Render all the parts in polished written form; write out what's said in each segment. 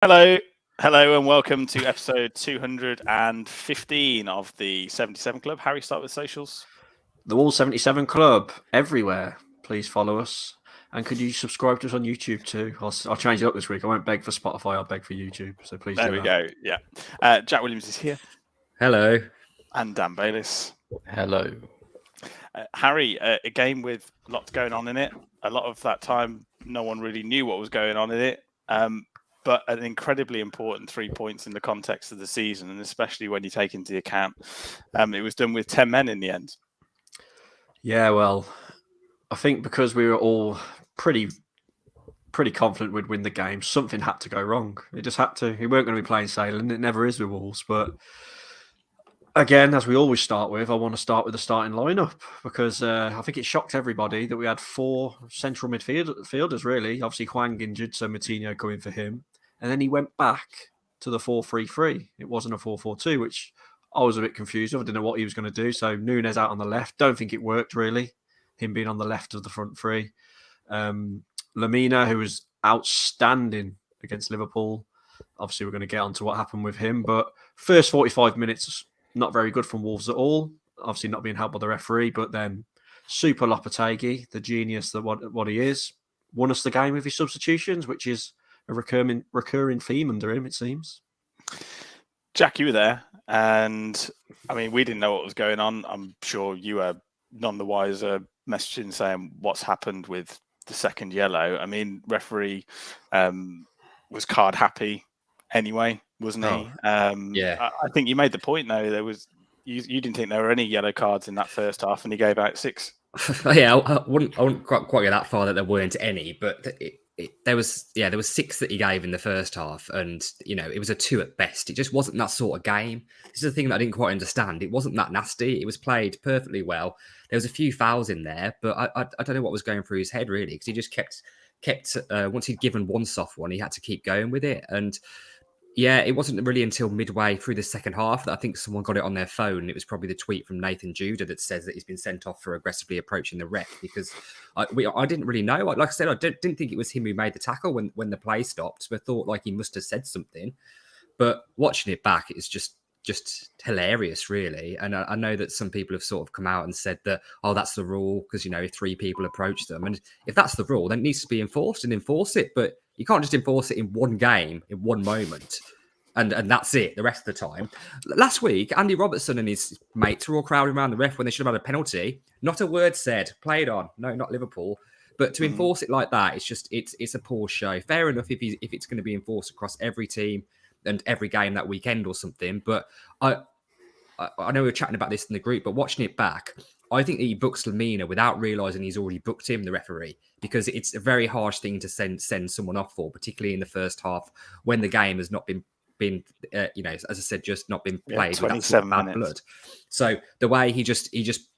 Hello, and welcome to episode 215 of the 77 Club. Harry, start with socials. The Wall 77 Club, everywhere. Please follow us. And could you subscribe to us on YouTube too? I'll change it up this week. I won't beg for Spotify, I'll beg for YouTube. So please There do we that. go. Yeah. Jack Williams is here. Hello. And Dan Bayliss. Hello. Harry, a game with lots going on in it. A lot of that time, no one really knew what was going on in it. But an incredibly important 3 points in the context of the season, and especially when you take into account it was done with 10 men in the end. Yeah, well, I think because we were all pretty confident we'd win the game, something had to go wrong. It just had to. We weren't going to be playing sailing. It never is with Wolves. But again, as we always start with, I want to start with the starting lineup because I think it shocked everybody that we had four central midfielders, really. Obviously, Hwang injured, so Moutinho coming for him. And then he went back to the 4-3-3. It wasn't a 4-4-2, which I was a bit confused of. I didn't know what he was going to do. So Núñez out on the left. Don't think it worked, really, him being on the left of the front three. Lamina, who was outstanding against Liverpool. Obviously, we're going to get on to what happened with him. But first 45 minutes, not very good from Wolves at all. Obviously, not being helped by the referee. But then Super Lopetegui, the genius that what he is, won us the game with his substitutions, which is a recurring theme under him, it seems. Jack, you were there. And, I mean, we didn't know what was going on. I'm sure you were none the wiser messaging saying what's happened with the second yellow. I mean, referee was card happy anyway, wasn't he? Yeah. I think you made the point though. You didn't think there were any yellow cards in that first half, and he gave out 6. Yeah, I wouldn't quite go that far that there weren't any, but there was 6 that he gave in the first half, and it was a 2 at best. It just wasn't that sort of game. This is the thing that I didn't quite understand. It wasn't that nasty. It was played perfectly well. There was a few fouls in there, but I don't know what was going through his head really, because he just kept once he'd given one soft one, he had to keep going with it. And yeah, it wasn't really until midway through the second half that I think someone got it on their phone. It was probably the tweet from Nathan Judah that says that he's been sent off for aggressively approaching the ref, because I didn't really know. Like I said, I didn't think it was him who made the tackle when the play stopped. So I thought like he must have said something. But watching it back, it's just hilarious, really. And I know that some people have sort of come out and said that, oh, that's the rule because, if 3 people approach them. And if that's the rule, then it needs to be enforced and enforce it. But you can't just enforce it in one game, in one moment. And that's it the rest of the time. Last week, Andy Robertson and his mates were all crowding around the ref when they should have had a penalty. Not a word said. Played on. No, not Liverpool. But to enforce it like that, it's a poor show. Fair enough if it's going to be enforced across every team and every game that weekend or something. But I know we were chatting about this in the group, but watching it back, I think he books Lamina without realising he's already booked him, the referee, because it's a very harsh thing to send someone off for, particularly in the first half when the game has not been as I said, just not been played. 27 bad minutes. Blood. So the way he just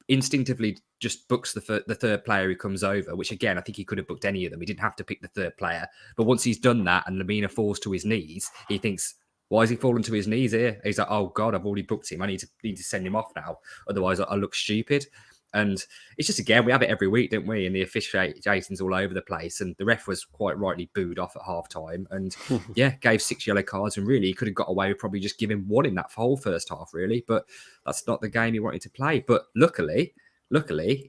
instinctively just books the third player who comes over, which again, I think he could have booked any of them. He didn't have to pick the third player. But once he's done that and Lamina falls to his knees, he thinks, why is he falling to his knees here? He's like, oh God, I've already booked him. I need to send him off now. Otherwise I look stupid. And it's just, again, we have it every week, don't we? And the officiating's all over the place. And the ref was quite rightly booed off at half time. And yeah, gave 6 yellow cards. And really, he could have got away with probably just giving 1 in that whole first half, really. But that's not the game he wanted to play. But luckily,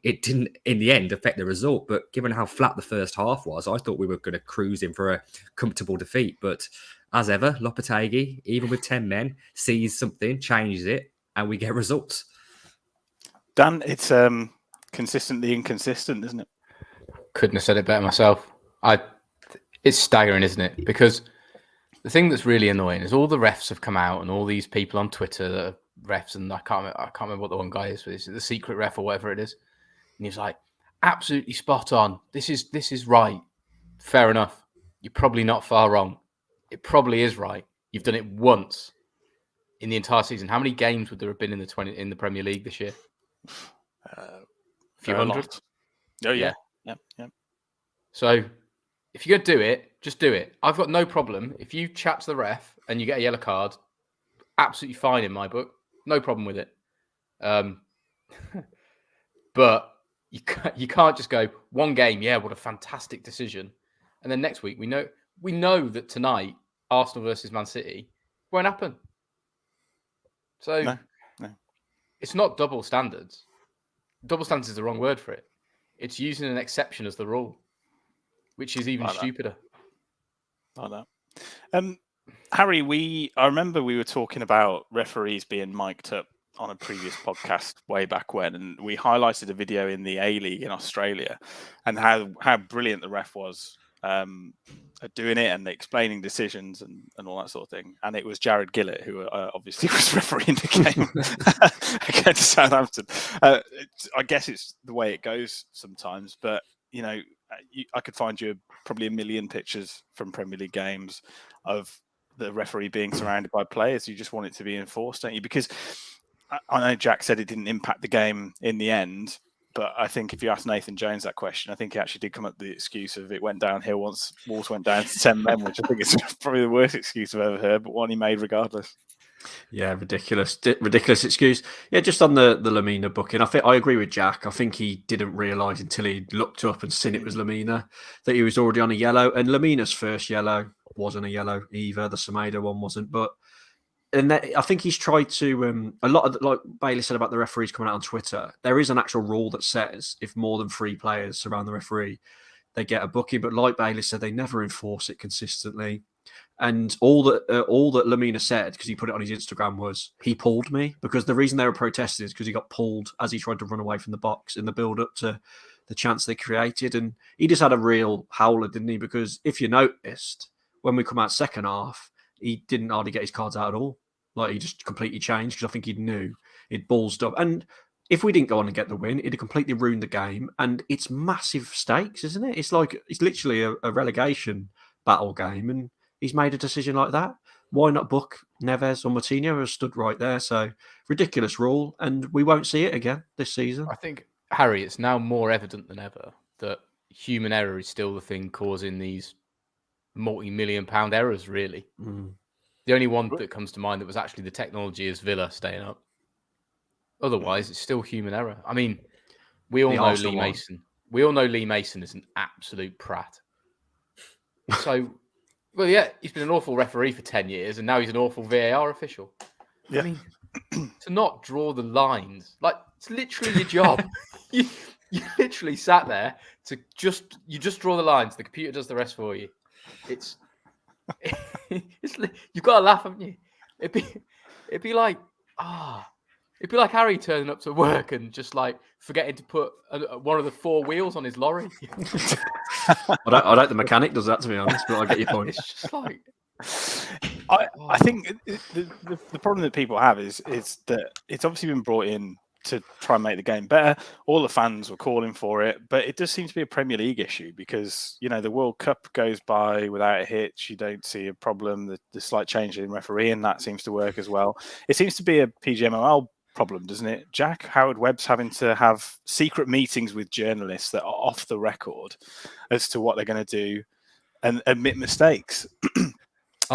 it didn't, in the end, affect the result. But given how flat the first half was, I thought we were going to cruise in for a comfortable defeat. But as ever, Lopetegui, even with 10 men, sees something, changes it, and we get results. Dan, it's consistently inconsistent, isn't it? Couldn't have said it better myself. It's staggering, isn't it? Because the thing that's really annoying is all the refs have come out and all these people on Twitter that are refs, and I can't remember what the one guy is, but it's the secret ref or whatever it is. And he's like, absolutely spot on. This is right. Fair enough. You're probably not far wrong. It probably is right. You've done it once in the entire season. How many games would there have been in the Premier League this year? A few hundred. Oh yeah. So if you're going to do it, just do it. I've got no problem. If you chat to the ref and you get a yellow card, absolutely fine in my book. No problem with it. But you can't just go one game. Yeah, what a fantastic decision. And then next week we know that tonight Arsenal versus Man City, won't happen. So No. it's not double standards. Double standards is the wrong word for it. It's using an exception as the rule, which is even stupider. Like that. Harry, I remember we were talking about referees being mic'd up on a previous podcast way back when, and we highlighted a video in the A-League in Australia and how brilliant the ref was at doing it and explaining decisions and all that sort of thing. And it was Jared Gillett who obviously was refereeing the game against Southampton. I guess it's the way it goes sometimes, but I could find you probably a million pictures from Premier League games of the referee being surrounded by players. You just want it to be enforced, don't you? Because I know Jack said it didn't impact the game in the end, but I think if you ask Nathan Jones that question, I think he actually did come up with the excuse of it went downhill once Wolves went down to 10 men, which I think is probably the worst excuse I've ever heard, but one he made regardless. Yeah, ridiculous excuse. Yeah, just on the Lamina booking, I agree with Jack. I think he didn't realise until he looked up and seen it was Lamina that he was already on a yellow. And Lamina's first yellow wasn't a yellow either. The Semedo one wasn't. But I think he's tried to a lot of like Bailey said about the referees coming out on Twitter. There is an actual rule that says if more than 3 players surround the referee, they get a booking. But like Bailey said, they never enforce it consistently. And all that Lamina said, because he put it on his Instagram, was he pulled me, because the reason they were protesting is because he got pulled as he tried to run away from the box in the build-up to the chance they created. And he just had a real howler, didn't he? Because if you noticed, when we come out second half, he didn't hardly get his cards out at all. Like, he just completely changed, because I think he knew he'd ballsed up. And if we didn't go on and get the win, it'd have completely ruined the game. And it's massive stakes, isn't it? It's literally a relegation battle game. And he's made a decision like that. Why not book Neves or Moutinho, who has stood right there? So, ridiculous rule, and we won't see it again this season. I think, Harry, it's now more evident than ever that human error is still the thing causing these multi-million-pound errors, really. The only one that comes to mind that was actually the technology is Villa staying up. Otherwise, it's still human error. I mean, we all know Lee Mason. We all know Lee Mason is an absolute prat. So... Well, yeah, he's been an awful referee for 10 years, and now he's an awful VAR official. Yeah. I mean, to not draw the lines, like, it's literally your job. you literally sat there to just draw the lines. The computer does the rest for you. It's you've got to laugh, haven't you? It'd be like Harry turning up to work and just like forgetting to put one of the 4 wheels on his lorry. I don't the mechanic does that, to be honest, but I get your point. It's just like... I think the problem that people have is that it's obviously been brought in to try and make the game better. All the fans were calling for it, but it does seem to be a Premier League issue because, the World Cup goes by without a hitch. You don't see a problem. The slight change in refereeing, that seems to work as well. It seems to be a PGMOL problem, doesn't it, Jack? Howard Webb's having to have secret meetings with journalists that are off the record as to what they're going to do and admit mistakes.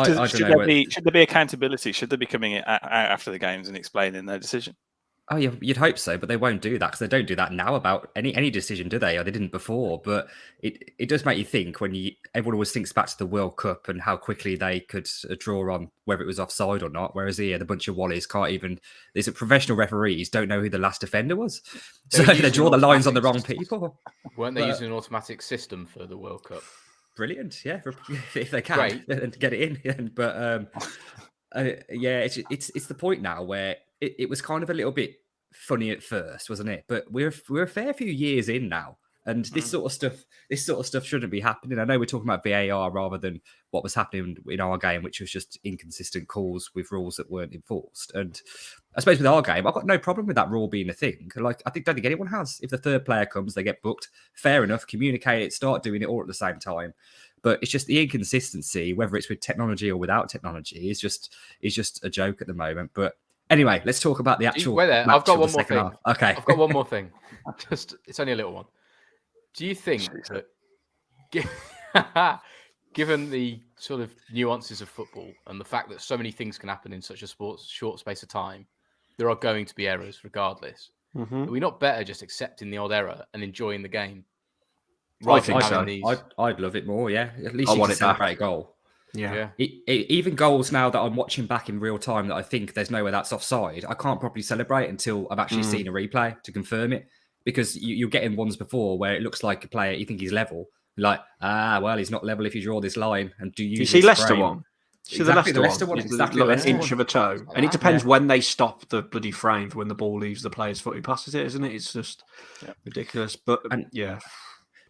Should there be accountability? Should they be coming out after the games and explaining their decision? Oh, yeah, you'd hope so, but they won't do that because they don't do that now about any decision, do they? Or they didn't before. But it does make you think when everyone always thinks back to the World Cup and how quickly they could draw on whether it was offside or not. Whereas here, the bunch of wallies can't even. These professional referees don't know who the last offender was, so they draw the lines on the wrong people. Weren't they using an automatic system for the World Cup? Brilliant, yeah. If they can, and get it in, but yeah, it's the point now where. It was kind of a little bit funny at first, wasn't it? But we're a fair few years in now, and this sort of stuff shouldn't be happening. I know we're talking about VAR rather than what was happening in our game, which was just inconsistent calls with rules that weren't enforced. And I suppose with our game, I've got no problem with that rule being a thing. Like don't think anyone has. If the third player comes, they get booked. Fair enough. Communicate it. Start doing it all at the same time. But it's just the inconsistency, whether it's with technology or without technology, is just a joke at the moment. But anyway, let's talk about the actual. Wait there. I've got one more thing. Okay. I've got one more thing. It's only a little one. Do you think that, given the sort of nuances of football and the fact that so many things can happen in such a short space of time, there are going to be errors regardless? Are we not better just accepting the odd error and enjoying the game? I think so. I'd love it more. Yeah, at least you can celebrate a goal. Yeah. Even goals now that I'm watching back in real time that I think there's no way that's offside, I can't properly celebrate until I've actually seen a replay to confirm it. Because you're getting ones before where it looks like a player, you think he's level. Like, well, he's not level if you draw this line. And do you see Leicester one? See exactly, the Leicester one? Exactly, like an inch of a toe. And it depends when they stop the bloody frame for when the ball leaves the player's foot who passes it, isn't it? It's just ridiculous. But yeah.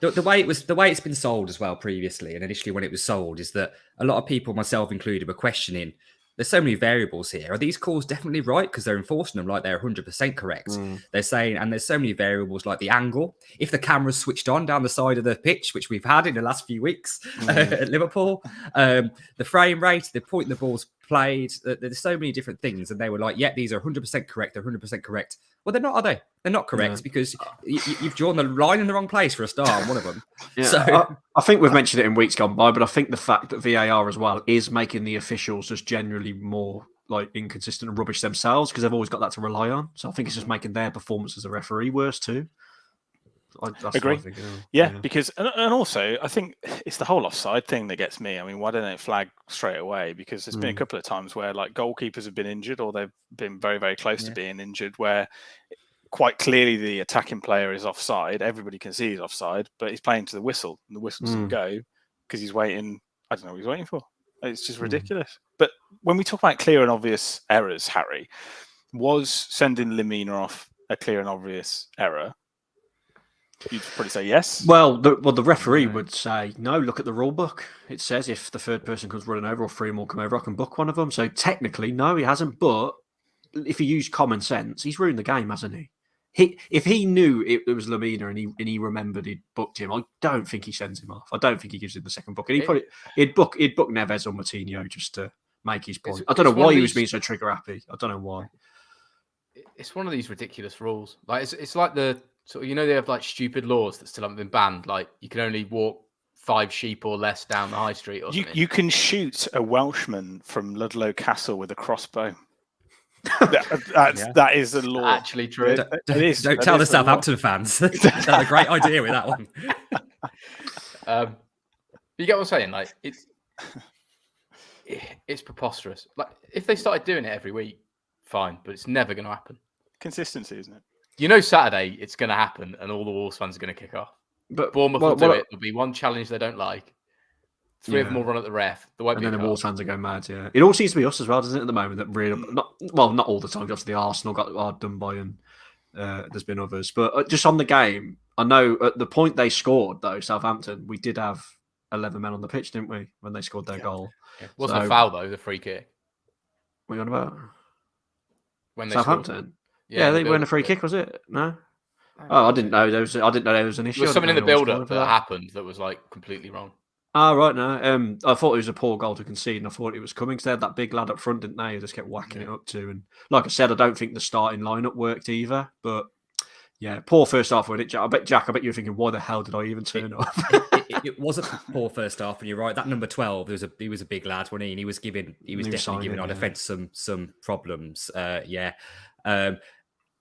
The way it's been sold as well previously and initially when it was sold is that a lot of people, myself included, were questioning. There's so many variables here. Are these calls definitely right? Because they're enforcing them like they're 100% correct. They're saying, and there's so many variables like the angle. If the camera's switched on down the side of the pitch, which we've had in the last few weeks at Liverpool, the frame rate, the point the ball's played, there's so many different things. And they were like, yeah, these are 100% correct. They're 100% correct. Well, they're not, are they? They're not correct because you've drawn the line in the wrong place for a start on one of them. Yeah. So I think we've mentioned it in weeks gone by, but I think the fact that VAR as well is making the officials just generally more like inconsistent and rubbish themselves because they've always got that to rely on. So I think it's just making their performance as a referee worse too. That's Agree. What I think, because and also I think it's the whole offside thing that gets me. I mean, why don't they flag straight away? Because there's been a couple of times where like goalkeepers have been injured or they've been very, very close to being injured where quite clearly the attacking player is offside. Everybody can see he's offside, but he's playing to the whistle and the whistle doesn't go because he's waiting. I don't know what he's waiting for. It's just ridiculous. But when we talk about clear and obvious errors, Harry, was sending Lemina off a clear and obvious error? You'd probably say yes. Well, the referee would say, no, look at the rule book. It says if the third person comes running over or three more come over, I can book one of them. So technically, no, he hasn't. But if he used common sense, he's ruined the game, hasn't he? If he knew it was Lemina and he remembered he'd booked him, I don't think he sends him off. I don't think he gives him the second book. And he'd book Neves or Moutinho just to make his point. I don't know why he was being so trigger happy. I don't know why. It's one of these ridiculous rules. Like it's like the sort of, they have like stupid laws that still haven't been banned. Like you can only walk 5 sheep or less down the high street or something. You can shoot a Welshman from Ludlow Castle with a crossbow. That is a law. Actually true. It is. Don't tell the Southampton fans. That's a great idea with that one. You get what I'm saying? Like it's preposterous. Like if they started doing it every week, fine, but it's never going to happen. Consistency, isn't it? Saturday it's going to happen, and all the Wolves fans are going to kick off. But Bournemouth will do it. There'll be one challenge they don't like. 3 of them will run at the ref. And then the Wolves fans will go mad. Yeah, it all seems to be us as well, doesn't it? At the moment, that really not all the time. Obviously, Arsenal got hard done by, and there's been others. But just on the game, I know at the point they scored though, Southampton, we did have 11 men on the pitch, didn't we? When they scored their goal, it wasn't a foul though. The free kick. What are you on about? When they Southampton. Scored. Yeah, they weren't a free kick, was it? No. Oh, I didn't know there was an issue. There was something in the build-up that happened that was like completely wrong. Oh, right, no. I thought it was a poor goal to concede, and I thought it was coming because they had that big lad up front, didn't they? Who just kept whacking it up to. And like I said, I don't think the starting lineup worked either. But yeah, poor first half with it. I bet you were thinking, why the hell did I even turn up? It was a poor first half, and you're right. That number 12, he was a big lad, wasn't he? And he was definitely giving our defence some problems.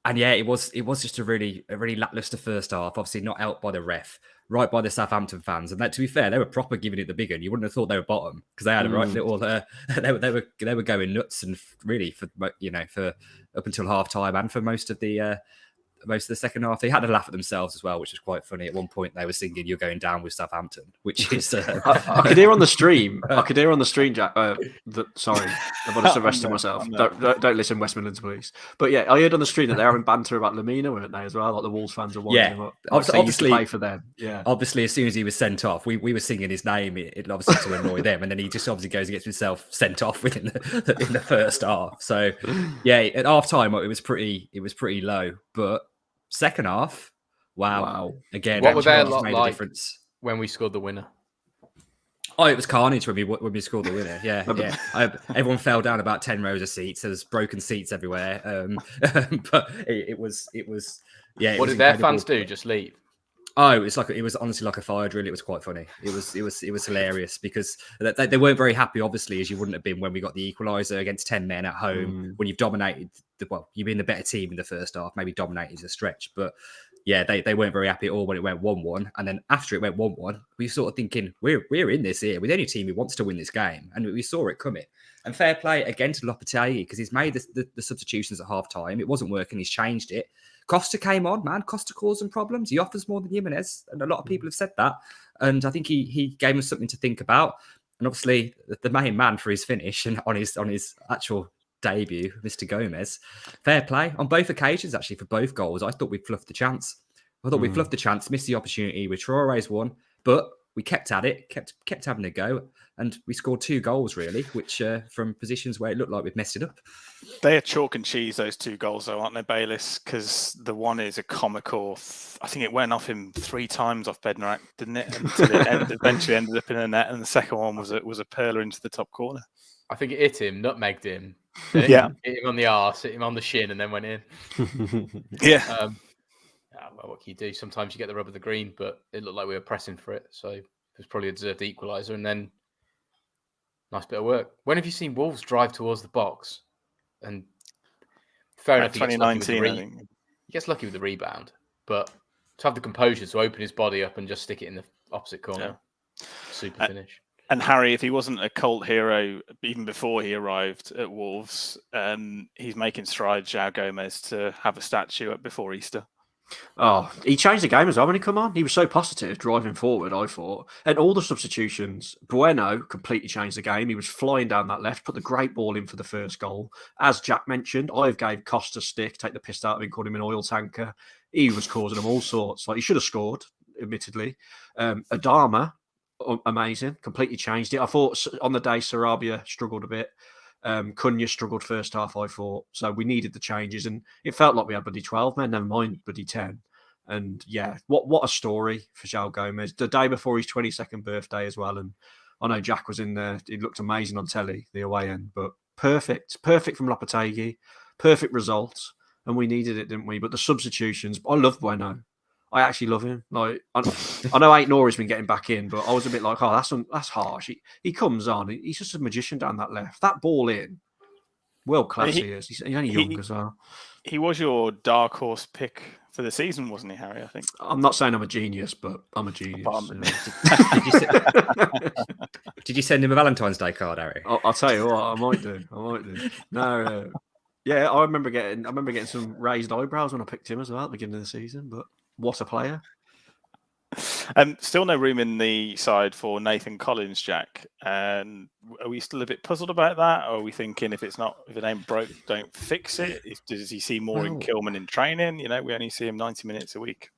And yeah, it was just a really lackluster first half. Obviously, not helped by the ref, right by the Southampton fans. And that, to be fair, they were proper giving it the big one. You wouldn't have thought they were bottom because they had a right little. They were going nuts and really for up until half time and for most of the second half. They had a laugh at themselves as well, which was quite funny. At one point, they were singing "You're Going Down with Southampton," which is. I could hear on the stream. Jack. Sorry, I've just arrested myself. Don't listen, West Midlands police. But yeah, I heard on the stream that they're having banter about Lemina, weren't they, as well? Like the Wolves fans are winding him up. Obviously, play for them. Yeah. Obviously, as soon as he was sent off, we were singing his name. It obviously to annoy them, and then he just obviously goes and gets himself sent off within the first half. So yeah, at half time it was pretty low, but. Second half, wow. Again, what was their lot made like a difference when we scored the winner? Oh, it was carnage when we scored the winner. Yeah. Everyone fell down about 10 rows of seats. There's broken seats everywhere. But it was. Yeah. What did their fans do? Just leave? Oh, it was honestly like a fire drill. It was quite funny. It was hilarious because they weren't very happy, obviously, as you wouldn't have been when we got the equaliser against 10 men at home when you've dominated. You've been the better team in the first half. Maybe dominated is a stretch, but yeah, they weren't very happy at all when it went 1-1. And then after it went 1-1, we were sort of thinking, we're in this here. We're the only team who wants to win this game. And we saw it coming. And fair play again to Lopetegui, because he's made the substitutions at half time. It wasn't working. He's changed it. Costa came on, man. Costa caused some problems. He offers more than Jimenez. And a lot of people have said that. And I think he gave us something to think about. And obviously, the main man for his finish and on his actual debut, Mr. Gomes, fair play on both occasions, actually, for both goals. I thought we fluffed the chance. We fluffed the chance, missed the opportunity. We Traore's one, but we kept at it, kept having a go, and we scored 2 goals, really, which from positions where it looked like we'd messed it up. They are chalk and cheese, those 2 goals, though, aren't they, Bayliss? Because the one is a comical. I think it went off him 3 times off Bednarak, didn't it? Until it eventually ended up in a net, and the second one was a perler into the top corner. I think it hit him, nutmegged him. Yeah. Hit him on the arse, hit him on the shin, and then went in. Yeah. Well, what can you do? Sometimes you get the rub of the green, but it looked like we were pressing for it. So it was probably a deserved equaliser. And then nice bit of work. When have you seen Wolves drive towards the box? And fair enough, 2019, I think. He gets lucky with the rebound. But to have the composure to open his body up and just stick it in the opposite corner. Yeah. Super finish. And Harry, if he wasn't a cult hero even before he arrived at Wolves, he's making strides, Joao Gomes, to have a statue up before Easter. Oh, he changed the game as well when he come on. He was so positive driving forward, I thought. And all the substitutions, Bueno completely changed the game. He was flying down that left, put the great ball in for the first goal. As Jack mentioned, I gave Costa stick, take the piss out of him, called him an oil tanker. He was causing them all sorts. Like, he should have scored, admittedly. Adama, amazing, completely changed it. I thought on the day Sarabia struggled a bit. Cunha struggled first half, I thought. So we needed the changes, and it felt like we had bloody 12 men, never mind bloody 10. And yeah, what a story for Joao Gomes. The day before his 22nd birthday as well. And I know Jack was in there. It looked amazing on telly, the away end, but perfect from Lopetegui, perfect results. And we needed it, didn't we? But the substitutions, I love Bueno. I actually love him. Like, I know Ait Nouri's been getting back in, but I was a bit like, oh, that's harsh. He comes on. He's just a magician down that left. That ball in, world class he is. He's only young as well. He was your dark horse pick for the season, wasn't he, Harry? I think. I'm not saying I'm a genius, but I'm a genius. Did you send him a Valentine's Day card, Harry? I'll tell you what, I might do. No, yeah, I remember getting some raised eyebrows when I picked him as well at the beginning of the season. But what a player! Still no room in the side for Nathan Collins, Jack. And are we still a bit puzzled about that? Or are we thinking if it ain't broke, don't fix it? Does he see more in Kilman in training? You know, we only see him 90 minutes a week.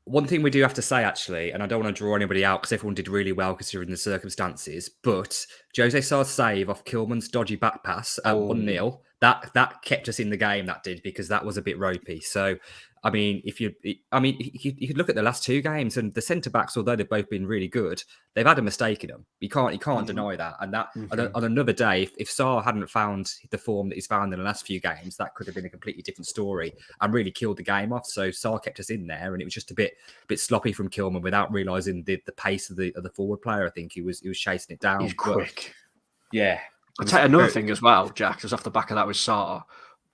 One thing we do have to say, actually, and I don't want to draw anybody out because everyone did really well considering the circumstances, but Jose Sarr's save off Kilman's dodgy back pass at 1-0, that kept us in the game, that did, because that was a bit ropey. So, I mean, you could look at the last 2 games, and the centre-backs, although they've both been really good, they've had a mistake in them. You can't deny that. And that on another day, if Sarr hadn't found the form that he's found in the last few games, that could have been a completely different story and really killed the game off. So Sarr kept us in there, and it was just a bit sloppy from Kilman without realising the pace of the forward player. I think he was chasing it down. He's quick. Yeah. I'll tell you another thing as well, Jack, just off the back of that with Sarr.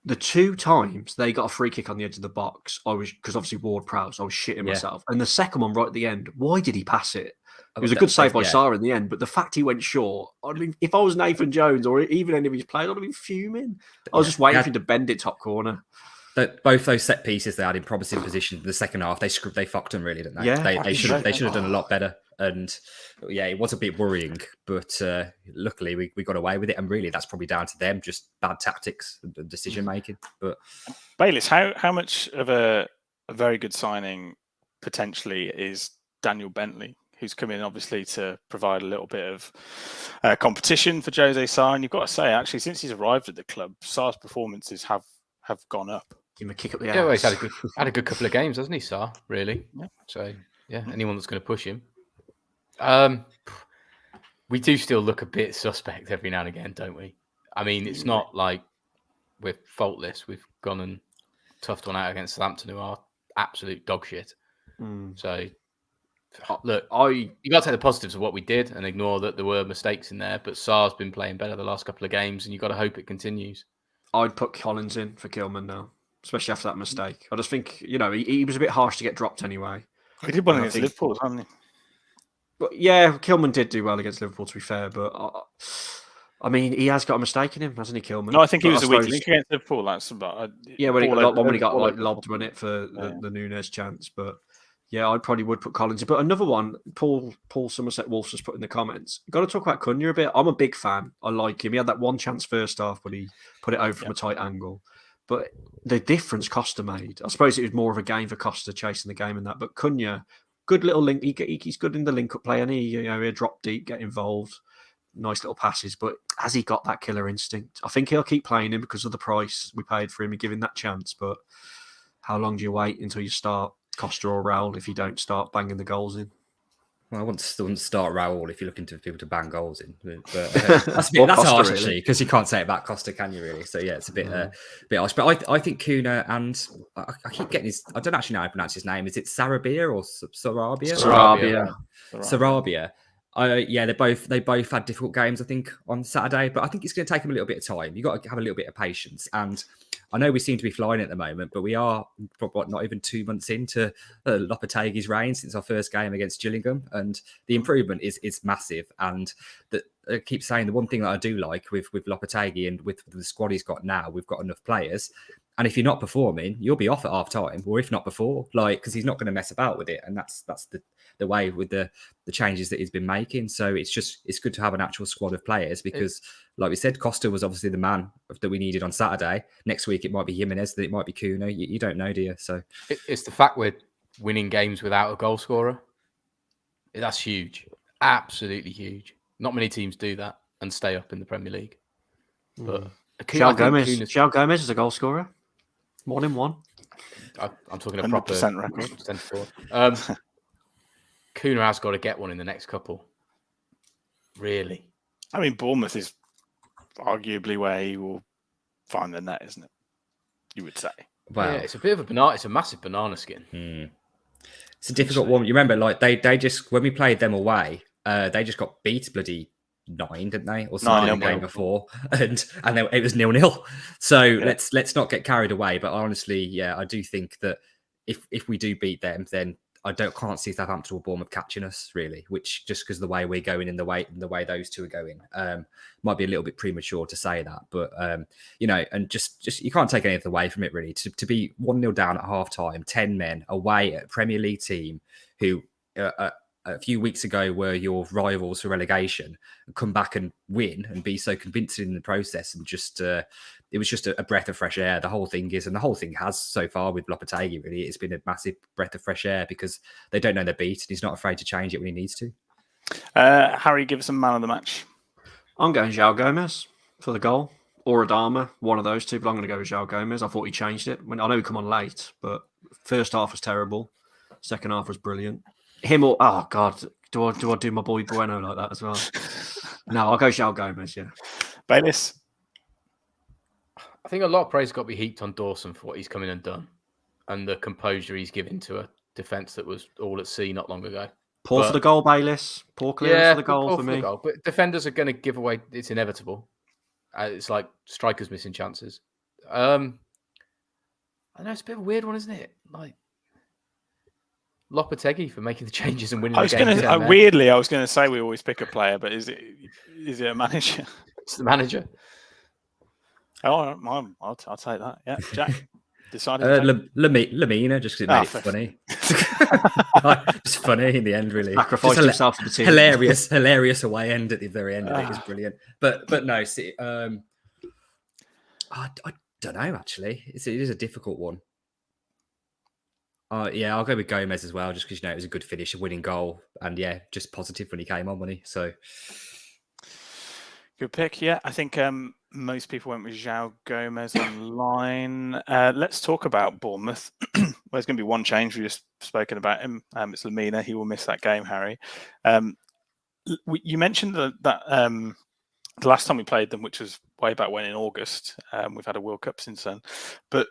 The 2 times they got a free kick on the edge of the box, because obviously Ward-Prowse, I was shitting myself. And the second one right at the end, why did he pass it? It was a good save by Sarr in the end, but the fact he went short, I mean, if I was Nathan Jones or even any of his players, I'd have been fuming. I was just waiting for him to bend it top corner. Both those set pieces they had in promising position in the second half, they fucked them really, didn't they? Yeah, they should have done a lot better. And yeah, it was a bit worrying, but luckily we got away with it. And really, that's probably down to them, just bad tactics and decision making. But Bayliss, how much of a very good signing potentially is Daniel Bentley, who's come in obviously to provide a little bit of competition for Jose Sarr? And you've got to say, actually, since he's arrived at the club, Sarr's performances have gone up. Give him a kick up the ass. Yeah, well, he's had a good couple of games, hasn't he, Sarr? Really? Yeah. So yeah, anyone that's going to push him. We do still look a bit suspect every now and again, don't we? I mean, it's not like we're faultless. We've gone and toughed one out against Southampton, who are absolute dog shit. So, look, you got to take the positives of what we did and ignore that there were mistakes in there. But Sarr's been playing better the last couple of games, and you got to hope it continues. I'd put Collins in for Kilman now. especially after that mistake. I just think, he was a bit harsh to get dropped anyway. He did one And I against think- Liverpool, hasn't he? But yeah, Kilman did do well against Liverpool, to be fair. But I mean, he has got a mistake in him, hasn't he, Kilman? No, I think he But was a weak suppose- link against Liverpool. That's about Yeah, when he got all like over. lobbed, wasn't it, for the Nunes chance? But yeah, I probably would put Collins in. But another one, Paul Somerset Wolves just put in the comments. Got to talk about Cunha a bit. I'm a big fan. I like him. He had that one chance first half, but he put it over from a tight angle. But the difference Costa made, I suppose it was more of a game for Costa chasing the game and that. But Cunha, good little link. He's good in the link-up play, and he'll drop deep, get involved. Nice little passes, but has he got that killer instinct? I think he'll keep playing him because of the price we paid for him and give him that chance. But how long do you wait until you start Costa or Raul if you don't start banging the goals in? Well, I wouldn't start Raul if you're looking for people to bang goals in. But that's Costa, harsh, really. actually, because you can't say it about Costa, can you, really? So, yeah, it's a bit harsh. But I think Cunha and... I keep getting his... I don't actually know how to pronounce his name. Is it Sarabia or Sarabia? Sarabia. Yeah, they both had difficult games, I think, on Saturday. But I think it's going to take them a little bit of time. You've got to have a little bit of patience. And I know we seem to be flying at the moment, but we are not even 2 months into Lopetegui's reign since our first game against Gillingham, and the improvement is massive. And I keep saying the one thing that I do like with Lopetegui and with the squad he's got now, we've got enough players. And if you're not performing, you'll be off at half time, or if not before, because he's not going to mess about with it. And that's the way with the changes that he's been making. So it's good to have an actual squad of players because, like we said, Costa was obviously the man that we needed on Saturday. Next week, it might be Jimenez, it might be Cunha. You don't know, do you? So it's the fact we're winning games without a goal scorer. That's huge. Absolutely huge. Not many teams do that and stay up in the Premier League. But Joao Gomes is a goal scorer. 1-in-1. I'm talking a 100% proper record. centre forward. Cunha has got to get one in the next couple. Really? I mean, Bournemouth is arguably where he will find the net, isn't it? You would say. wow. Yeah, it's a bit of a banana. It's a massive banana skin. It's a difficult one. You remember, they just when we played them away, they just got beat bloody 9, didn't they, or something the game before, and it was 0-0. So let's not get carried away. But honestly, yeah, I do think that if we do beat them, then I can't see Southampton or Bournemouth catching us really. Which just because the way we're going in the way those two are going, might be a little bit premature to say that. But and just you can't take anything away from it really. To be 1-0 down at half time, 10 men away at a Premier League team who a few weeks ago were your rivals for relegation, and come back and win and be so convincing in the process, and just it was just a breath of fresh air. The whole thing has so far with Lopetegui. Really, it's been a massive breath of fresh air because they don't know they're beat, and he's not afraid to change it when he needs to. Harry, give us a man of the match. I'm going Joao Gomes for the goal, or Adama, one of those two. But I'm going to go with Joao Gomez. I thought he changed it. I know he come on late, but first half was terrible. Second half was brilliant. Him or God, do I do my boy Bueno like that as well? No, I'll go Joao Gomez. Yeah, Bayliss. I think a lot of praise got to be heaped on Dawson for what he's come in and done, and the composure he's given to a defence that was all at sea not long ago. Poor for the goal, Bayliss. Poor clearance for the goal for me. But defenders are going to give away. It's inevitable. It's like strikers missing chances. I know it's a bit of a weird one, isn't it? Like Lopetegui for making the changes and winning the game. Weirdly, I was going to say we always pick a player, but is it a manager? It's the manager. Oh, I'll take that. Yeah, Jack. Decided. Lamina, just because it made it funny. It's funny in the end, really. Sacrificed himself for the team. Hilarious away end at the very end of it is brilliant. But no, see, I don't know. Actually, it is a difficult one. Yeah, I'll go with Gomez as well, just because it was a good finish, a winning goal, and yeah, just positive when he came on, wasn't he? So good pick. Yeah, I think most people went with Joao Gomez online. Let's talk about Bournemouth. Well, there's going to be one change. We've just spoken about him. It's Lamina. He will miss that game, Harry. You mentioned that the last time we played them, which was way back when in August. We've had a World Cup since then. But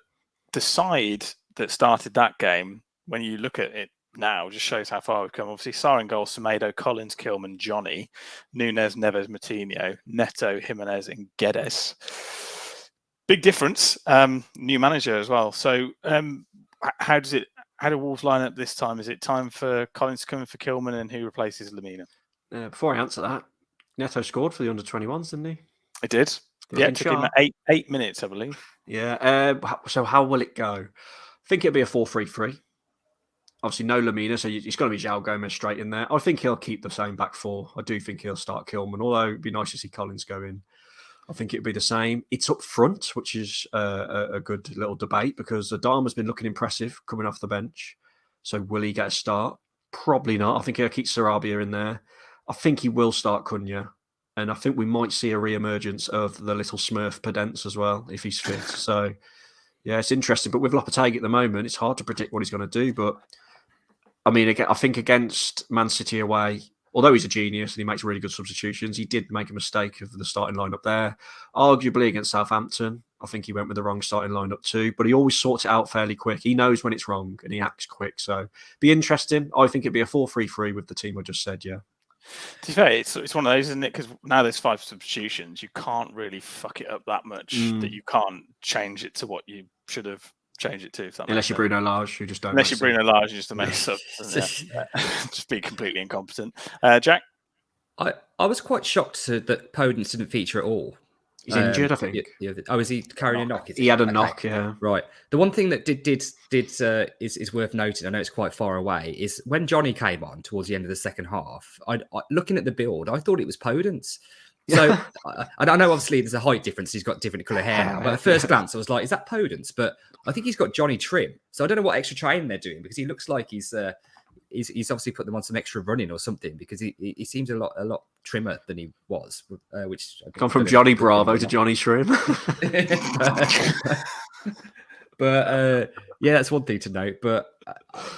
the side that started that game, when you look at it now, just shows how far we've come. Obviously, Sarr in goal, Semedo, Collins, Kilman, Johnny, Nunes, Neves, Moutinho, Neto, Jimenez, and Guedes. Big difference. New manager as well. So how do Wolves line up this time? Is it time for Collins to come in for Kilman, and who replaces Lamina? Before I answer that, Neto scored for the under-21s, didn't he? It did. Looking took him sharp. 8 minutes, I believe. Yeah. So how will it go? I think it'll be a 4-3-3. Obviously, no Lamina, so it's going to be Joao Gomes straight in there. I think he'll keep the same back four. I do think he'll start Kilman, although it'd be nice to see Collins go in. I think it'd be the same. It's up front, which is a good little debate because Adama's been looking impressive coming off the bench. So will he get a start? Probably not. I think he'll keep Sarabia in there. I think he will start Cunha. And I think we might see a re-emergence of the little Smurf Pedence as well, if he's fit. So, yeah, it's interesting. But with Lopetegui at the moment, it's hard to predict what he's going to do. But, I mean, again, I think against Man City away, although he's a genius and he makes really good substitutions, he did make a mistake of the starting lineup there. Arguably against Southampton, I think he went with the wrong starting lineup too, but he always sorts it out fairly quick. He knows when it's wrong and he acts quick. So, be interesting. I think it'd be a 4-3-3 with the team I just said, yeah. To be fair, it's one of those, isn't it? Because now there's 5 substitutions, you can't really fuck it up that much that you can't change it to what you should have changed it to. If that Unless you're Bruno Lage, who just don't. Unless you're Bruno Lage, you just mess up. Just be completely incompetent. Jack? I was quite shocked that Podence didn't feature at all. He's injured, I think. Is he carrying a knock? He had a knock, yeah. Right. The one thing that is worth noting, I know it's quite far away, is when Johnny came on towards the end of the second half, I looking at the build, I thought it was Podence. So I know obviously there's a height difference. He's got different colour hair now. But at first glance, I was like, is that Podence? But I think he's got Johnny trim. So I don't know what extra training they're doing because he looks like he's obviously put them on some extra running or something because he seems a lot trimmer than he was. Which gone from Johnny Bravo to Johnny Trim. But yeah, that's one thing to note. But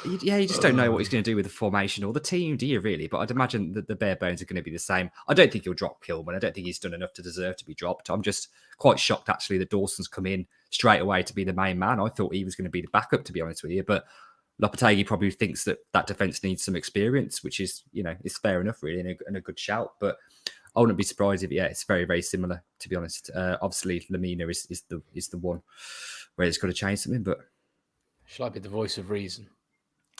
you just don't know what he's going to do with the formation or the team, do you really? But I'd imagine that the bare bones are going to be the same. I don't think he'll drop Kilman. I don't think he's done enough to deserve to be dropped. I'm just quite shocked actually that Dawson's come in straight away to be the main man. I thought he was going to be the backup, to be honest with you, but Lopetegui probably thinks that defence needs some experience, which is, it's fair enough, really, and a good shout. But I wouldn't be surprised if, it's very, very similar, to be honest. Obviously, Lamina is the one where it's got to change something. But shall I be the voice of reason?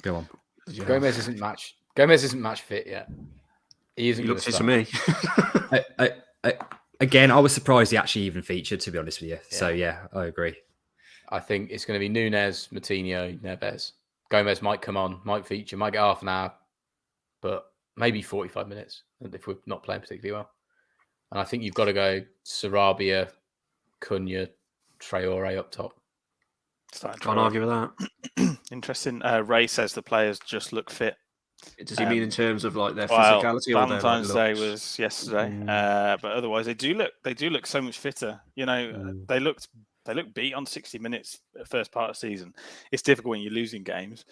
Go on. Yeah. Gomez isn't match fit yet. He isn't. He looks it to me. Again, I was surprised he actually even featured, to be honest with you. Yeah. So yeah, I agree. I think it's going to be Núñez, Moutinho, Neves. Gomez might come on, might feature, might get half an hour, but maybe 45 minutes if we're not playing particularly well. And I think you've got to go Sarabia, Cunha, Traore up top. Can't argue with that. Interesting. Ray says the players just look fit. Does he mean in terms of like their physicality? Valentine's or their Day was yesterday, but otherwise they do look so much fitter. They looked beat on 60 minutes first part of the season. It's difficult when you're losing games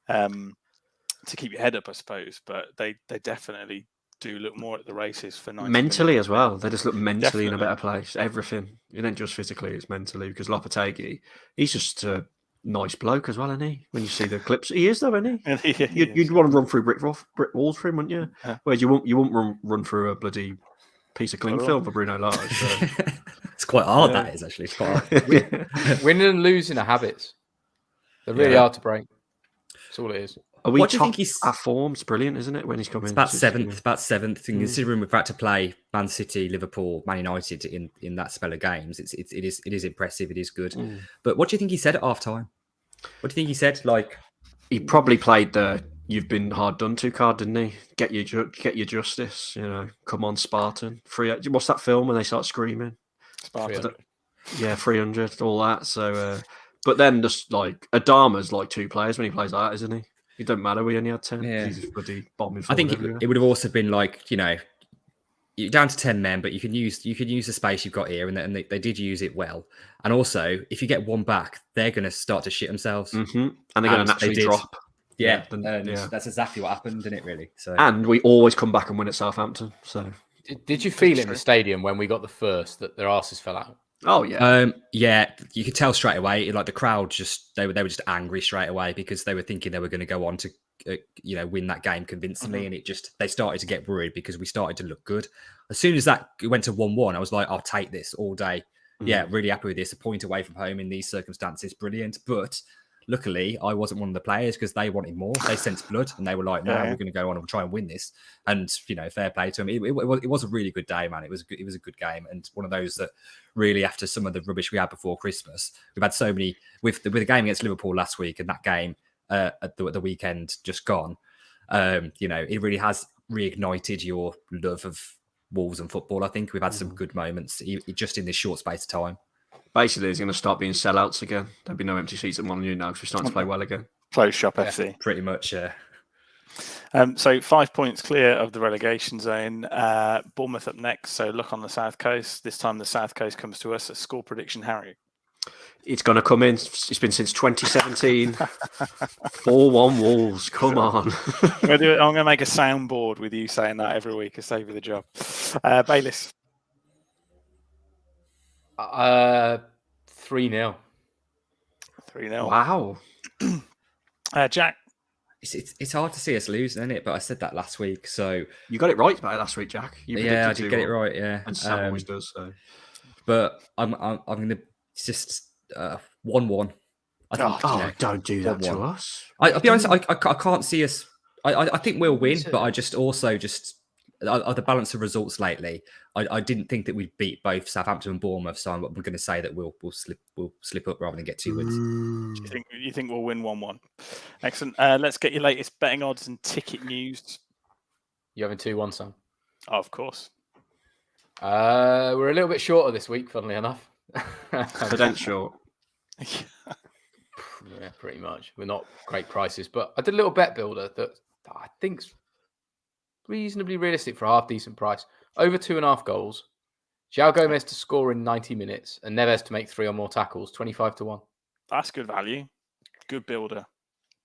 to keep your head up, I suppose. But they definitely do look more at the races for 90 mentally minutes. As well. They just look mentally in a better place. Everything. It ain't just physically, it's mentally. Because Lopetegui, he's just a nice bloke as well, isn't he? When you see the clips, he is though, isn't he? You'd want to run through brick walls for him, wouldn't you? Yeah. Whereas you won't run through a bloody piece of cling film for Bruno Lage. So. It's quite hard, that is actually. It's quite hard. Winning and losing are habits. They're really hard to break. That's all it is. What do you think our form's brilliant, isn't it? When he's coming, it's about seventh. And considering we've had to play Man City, Liverpool, Man United in that spell of games, it is impressive. It is good. But what do you think he said at half time? What do you think he said? Like, he probably played the "you've been hard done to" card, didn't he? Get your justice. Come on, Spartan. What's that film when they start screaming? Spartan. 300, all that. So, but then just like Adama's like 2 players when he plays that, isn't he? It don't matter. We only had 10. Yeah. He's bloody bombing. I think it would have also been like, you're down to 10 men, but you can use the space you've got here, and they did use it well. And also, if you get one back, they're going to start to shit themselves, and they're going to naturally drop. Yeah, that's exactly what happened, didn't it? Really. So, and we always come back and win at Southampton. So, did you feel it in the stadium when we got the first that their asses fell out? Oh yeah, yeah. You could tell straight away. Like the crowd, they were just angry straight away because they were thinking they were going to go on to, win that game convincingly, and they started to get worried because we started to look good. As soon as that went to 1-1, I was like, I'll take this all day. yeah, really happy with this. A point away from home in these circumstances, brilliant. But luckily, I wasn't one of the players because they wanted more. They sensed blood and they were like, "No, we're going to go on and try and win this." And fair play to them. It was a really good day, man. It was a good game, and one of those that really, after some of the rubbish we had before Christmas, we've had so many with the game against Liverpool last week and that game at the weekend just gone. It really has reignited your love of Wolves and football. I think we've had some good moments just in this short space of time. Basically, it's going to start being sellouts again. There'll be no empty seats at Molineux now because we're starting to play well again. Close shop FC. Pretty much, yeah. So 5 points clear of the relegation zone. Bournemouth up next. So look on the South Coast. This time the South Coast comes to us. A score prediction, Harry. It's going to come in. It's been since 2017. 4-1 Wolves. Come on. I'm going to make a soundboard with you saying that every week to save you the job. Bayliss. 3-0. 3-0. Wow. Jack. It's hard to see us losing, isn't it? But I said that last week, so you got it right by last week, Jack. I did get it right. Yeah, and Sam always does. So, but I'm going to just 1-1. Don't do that 1-1. to us. I'll be honest. I can't see us. I think we'll win, but I just also the balance of results lately. I didn't think that we'd beat both Southampton and Bournemouth, so I'm going to say that we'll slip up rather than get 2 wins. You think we'll win 1-1? Excellent. Let's get your latest betting odds and ticket news. You having 2-1, Sam? Oh, of course. We're a little bit shorter this week, funnily enough. Short. Yeah, pretty much. We're not great prices, but I did a little bet builder that I think's reasonably realistic for a half decent price. Over 2.5 goals. Joao Gomes to score in 90 minutes and Neves to make 3 or more tackles, 25-1. That's good value. Good builder.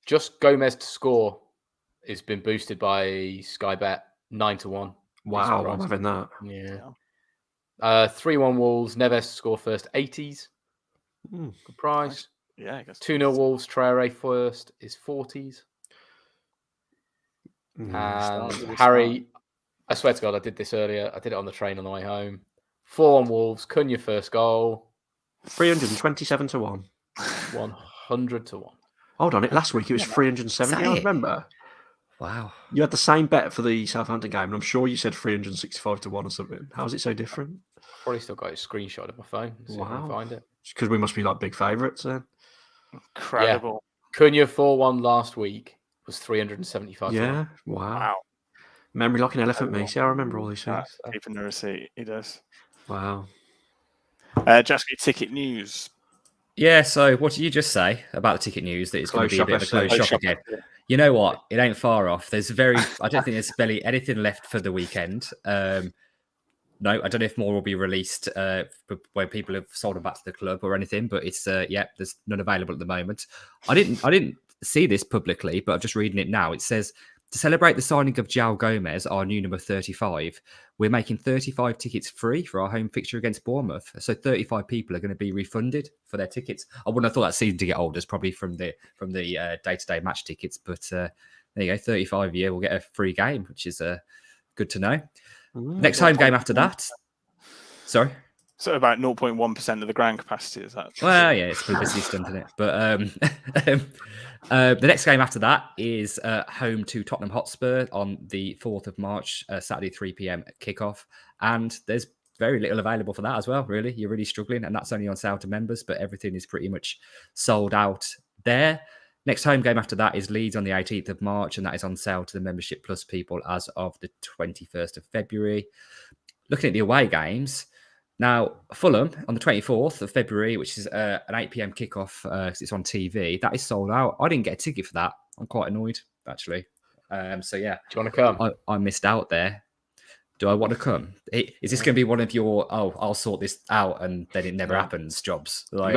Just Gomes to score has been boosted by Sky Bet 9-1. Wow, I'm having that. Yeah. 3-1 Wolves, Neves to score first, 80s. Good price. Yeah. 2-0 Wolves, Traore first is 40s. And Harry, I swear to God, I did this earlier. I did it on the train on the way home. 4 on Wolves, Cunha first goal. 327-1. 100-1. Hold on, last week it was 370. I remember. Wow. You had the same bet for the Southampton game, and I'm sure you said 365-1 or something. How is it so different? Probably still got a screenshot of my phone. See if I can find it. Because we must be like big favourites then. Incredible. Yeah. Cunha 4-1 last week was 375. Yeah. Wow. Memory like an elephant, me. See, I remember all these things. Keeping the receipt, he does. Wow. Just ticket news. Yeah, so what did you just say about the ticket news? That it's going to be a bit of a closed shop again. You know what? It ain't far off. I don't think there's barely anything left for the weekend. No, I don't know if more will be released where people have sold them back to the club or anything, but it's there's none available at the moment. I didn't see this publicly, but I'm just reading it now. It says, to celebrate the signing of Joao Gomes, our new number 35, we're making 35 tickets free for our home fixture against Bournemouth. So 35 people are going to be refunded for their tickets. I wouldn't have thought that season to get holders probably from the day-to-day match tickets, but there you go, 35 a year will get a free game, which is good to know. Next home game after that. Sorry? So about 0.1% of the ground capacity, is that? Well, yeah, it's publicity stunt, isn't it? But the next game after that is home to Tottenham Hotspur on the 4th of March, Saturday 3 p.m. kickoff. And there's very little available for that as well, really. You're really struggling, and that's only on sale to members, but everything is pretty much sold out there. Next home game after that is Leeds on the 18th of March, and that is on sale to the Membership Plus people as of the 21st of February. Looking at the away games, now Fulham on the 24th of February, which is an 8 p.m. kickoff because it's on TV, that is sold out. I didn't get a ticket for that. I'm quite annoyed, actually. So, yeah. Do you want to come? I missed out there. Do I want to come? Is this going to be one of your, I'll sort this out and then it never happens jobs? Like,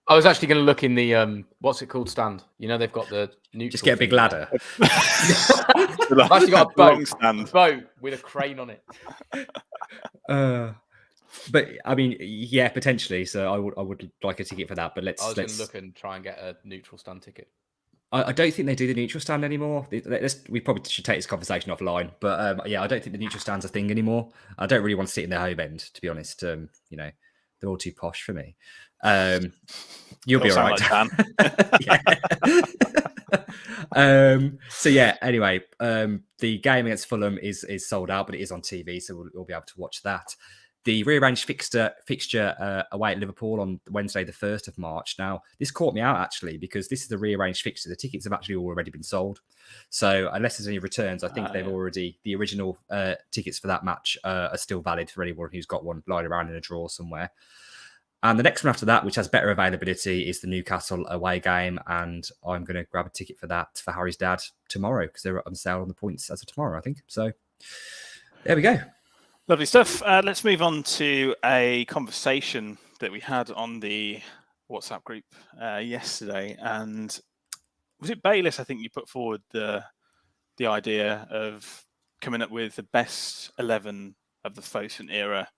I was actually going to look in the, what's it called, stand? You know, they've got the neutral. Just get a big ladder. I've actually got a boat with a crane on it. But I mean, yeah, potentially. So I would like a ticket for that. But let's going to look and try and get a neutral stand ticket. I don't think they do the neutral stand anymore. We probably should take this conversation offline. But yeah, I don't think the neutral stand's a thing anymore. I don't really want to sit in the home end, to be honest. they're all too posh for me. You'll They be all all right. sound like So yeah. Anyway, the game against Fulham is sold out, but it is on TV, so we'll be able to watch that. The rearranged fixture away at Liverpool on Wednesday, the 1st of March. Now, this caught me out actually because this is the rearranged fixture. The tickets have actually already been sold. So unless there's any returns, I think they've already, the original tickets for that match are still valid for anyone who's got one lying around in a drawer somewhere. And the next one after that, which has better availability, is the Newcastle away game. And I'm going to grab a ticket for that for Harry's dad tomorrow because they're on sale on the points as of tomorrow, I think. So there we go. Lovely stuff. Let's move on to a conversation that we had on the WhatsApp group yesterday. And was it Bayliss, I think you put forward the idea of coming up with the best 11 of the fosun era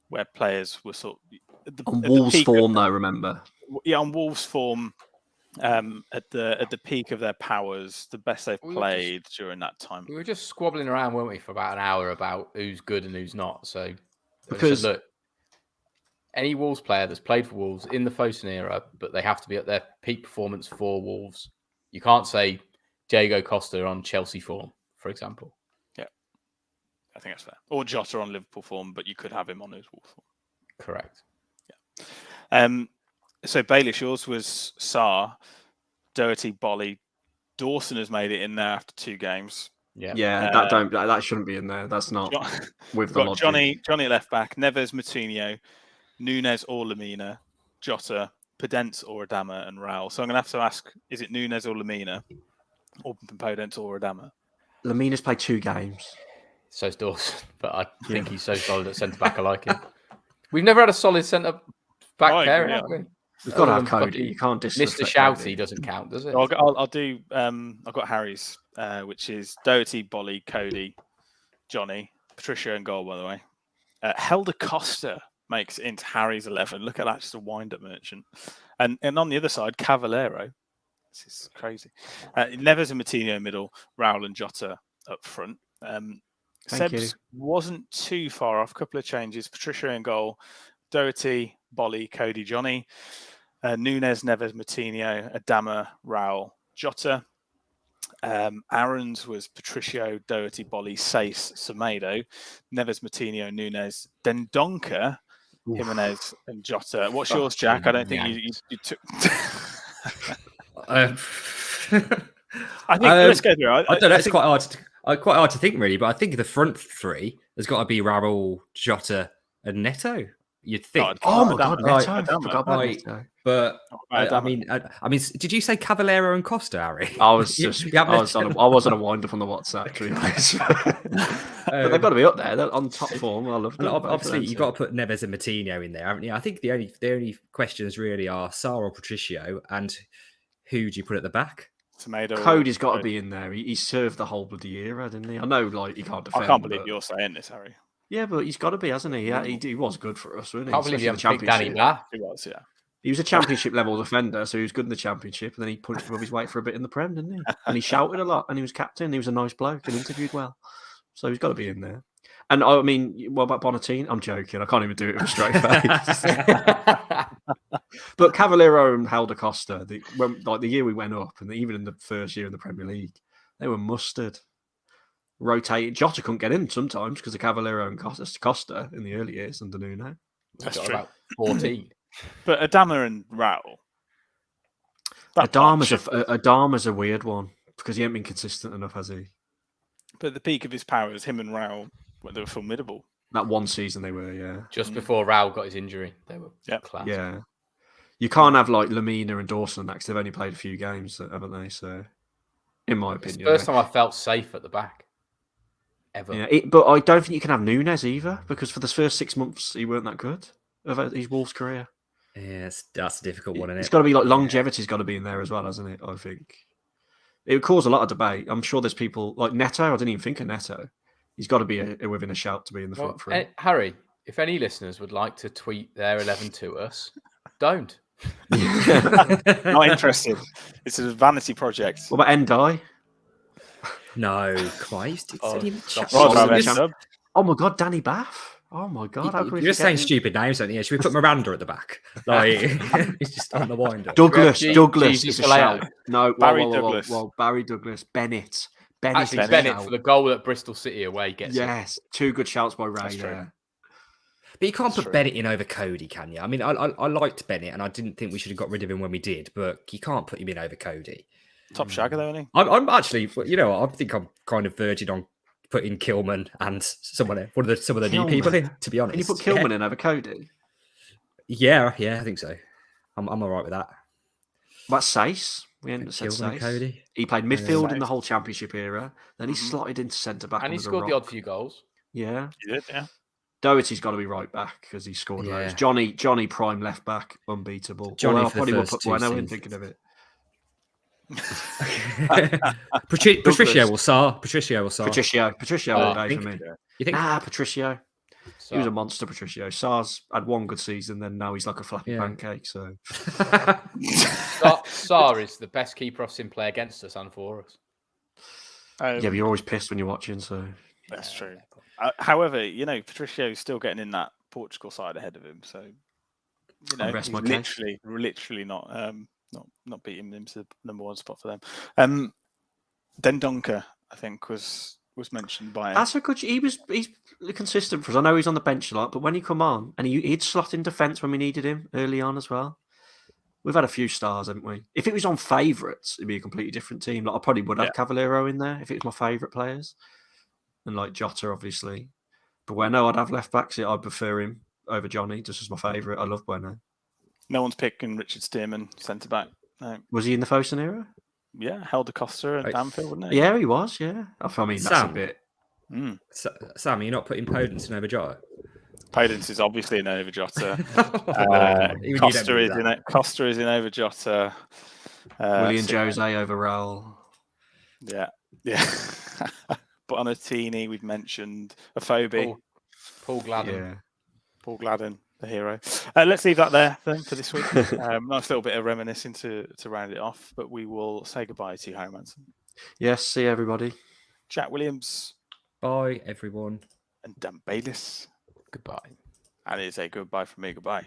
where players were sort of... On Wolves form, though, remember? Yeah, on Wolves form, at the peak of their powers, the best they've played during that time. We were just squabbling around, weren't we, for about an hour about who's good and who's not. So, because look, any Wolves player that's played for Wolves in the fosun era, but they have to be at their peak performance for Wolves. You can't say Diego Costa on Chelsea form, for example. Yeah, I think that's fair. Or Jota on Liverpool form, but you could have him on his Wolves form. Correct. Yeah. So Baelish, yours was Sarr, Doherty, Bolly. Dawson has made it in there after 2 games. Yeah, that shouldn't be in there. That's not with the logic. Johnny left back, Neves, Moutinho, Nunes or Lamina, Jota, Podence or Adama, and Raul. So I'm going to have to ask: is it Nunes or Lamina, or Podence or Adama? Lamina's played 2 games. So's Dawson, but I think he's so solid at centre back. I like him. We've never had a solid centre back pair, have we? We've got to have Cody. You can't disrespect Mr. Shouty doesn't count, does it? I'll do. I've got Harry's, which is Doherty, Bolly, Cody, Johnny, Patricia, and goal. By the way, Helder Costa makes it into Harry's 11. Look at that, just a wind-up merchant. And on the other side, Cavallero. This is crazy. Neves and Moutinho middle, Raul and Jota up front. Seb's wasn't too far off. A couple of changes. Patricia in goal, Doherty, Bolly, Cody, Johnny, Nunes, Neves, Moutinho, Adama, Raul, Jota. Aaron's was Patricio, Doherty, Bolly, Sace, Semedo, Neves, Moutinho, Nunes, Dendonka, Jimenez, and Jota. What's yours, Jack? I don't think you took... I think let's go through. I don't know. It's quite hard to think, really. But I think the front 3 has got to be Raul, Jota, and Neto. You'd think. Oh my God, Neto! I forgot about Neto. But I mean, did you say Cavallero and Costa, Harry? I was on a wind up on the WhatsApp, to be honest. But they've got to be up there. They're on top form. I love them. Obviously, you've got to put Neves and Moutinho in there, haven't you? I think the only questions really are Sarr or Patricio, and who do you put at the back? Tomato. Cody's got to be in there. He served the whole bloody era, didn't he? I know, like, he can't defend. I can't believe you're saying this, Harry. Yeah, but he's got to be, hasn't he? Yeah, he was good for us, wasn't he? I can't believe you haven't picked Danny Bath. He was, yeah. He was a championship level defender, so he was good in the championship, and then he punched above his weight for a bit in the Prem, didn't he? And he shouted a lot, and he was captain. He was a nice bloke and interviewed well. So he's got to be in there. And I mean, what about Bonatini? I'm joking. I can't even do it with a straight face. But Cavallero and Helder Costa, the year we went up, and even in the first year in the Premier League, they were mustard. Rotating. Jota couldn't get in sometimes because of Cavallero and Costa in the early years under Nuno. That's true. About 14. But Adama and Raul. Adama's a weird one because he ain't been consistent enough, has he? But at the peak of his powers, him and Raul, they were formidable. That one season they were, yeah. Just before Raul got his injury, they were class. Yeah. You can't have like Lamina and Dawson because they've only played a few games, haven't they? So, in my opinion. It's the first time I felt safe at the back. Ever. Yeah, but I don't think you can have Nunes either because for the first 6 months he weren't that good of his Wolves career. Yeah, that's a difficult one, isn't it? It's got to be like longevity's got to be in there as well, hasn't it? I think it would cause a lot of debate. I'm sure there's people like Neto. I didn't even think of Neto. He's got to be within a shout to be in the front three. Harry, if any listeners would like to tweet their 11 to us, don't. Not interested. It's a vanity project. What about Ndai? No, Christ. Oh my God, Danny Bath. Oh my god! How can we You're just saying forget him? stupid names, don't you? Should we put Miranda at the back? Like he's just on the wind-up. Douglas. G- Douglas Jesus is a Vallejo. shout. No, Barry Douglas. Barry Douglas. Bennett. Bennett Actually, is a Bennett shout. for the goal at Bristol City away gets it. Yes, two good shouts by Ray That's true. there. But you can't That's put true. Bennett in over Cody, can you? I mean, I liked Bennett, and I didn't think we should have got rid of him when we did, but you can't put him in over Cody. Top shagger, though, isn't he? I'm actually, you know, I think I'm kind of verging on putting Kilman and some of the new people in. To be honest, Can you put Kilman in over Cody? Yeah, I think so. I'm all right with that. That's Sace. We hadn't said Kilman and Sace. Cody. He played midfield in Sace. the whole championship era. Then he Mhm. slotted into centre back. And he under scored the rock. odd few goals. Yeah. He did, yeah. Doherty's got to be right back because he scored loads. Yeah. Johnny prime left back, unbeatable. Johnny Although I for the probably would first put two Bueno in seasons. thinking of it. Patricio will start. Patricio all day for me. You think? Nah, Patricio. So, He was a monster, Patricio. SARS had one good season, then now he's like a flappy Yeah. pancake. So Sar is the best keeper I've seen play against us and for us. yeah, but you're always pissed when you're watching. So That's true. However, you know, Patricio's still getting in that Portugal side ahead of him, so you know, rest he's my case. literally not beating him to the number one spot for them. Dendoncker, I think, was mentioned by. that's a good. He's consistent for us. I know he's on the bench a lot, but when he come on and he'd slot in defence when we needed him early on as well. We've had a few stars, haven't we? If it was on favourites, it'd be a completely different team. Like I probably would have Cavallero in there if it was my favourite players, and like Jota, obviously. But Bueno, I'd have left backs. I'd prefer him over Johnny, just as my favourite. I love Bueno. No one's picking Richard Stearman centre back. No. Was he in the Fosun era? Yeah, Helder Costa and Right. Danfield, wasn't it? Yeah, he was. Yeah, I mean that's Sam. a bit. Sam, you're not putting Podence in over Jota? Podence is obviously in over Jota. Even you don't Costa believe is that. Costa is in over Jota. William so- Jose over Raul. Yeah. Bonatini, we've mentioned. Afobe, Paul Gladden. Yeah. Paul Gladden, the hero. Let's leave that there then for this week. Nice little bit of reminiscing to round it off, but we will say goodbye to Harry Manson, Yes. See everybody. Jack Williams, Bye, everyone. and Dan Bayliss. Goodbye. And it's a goodbye from me. Goodbye.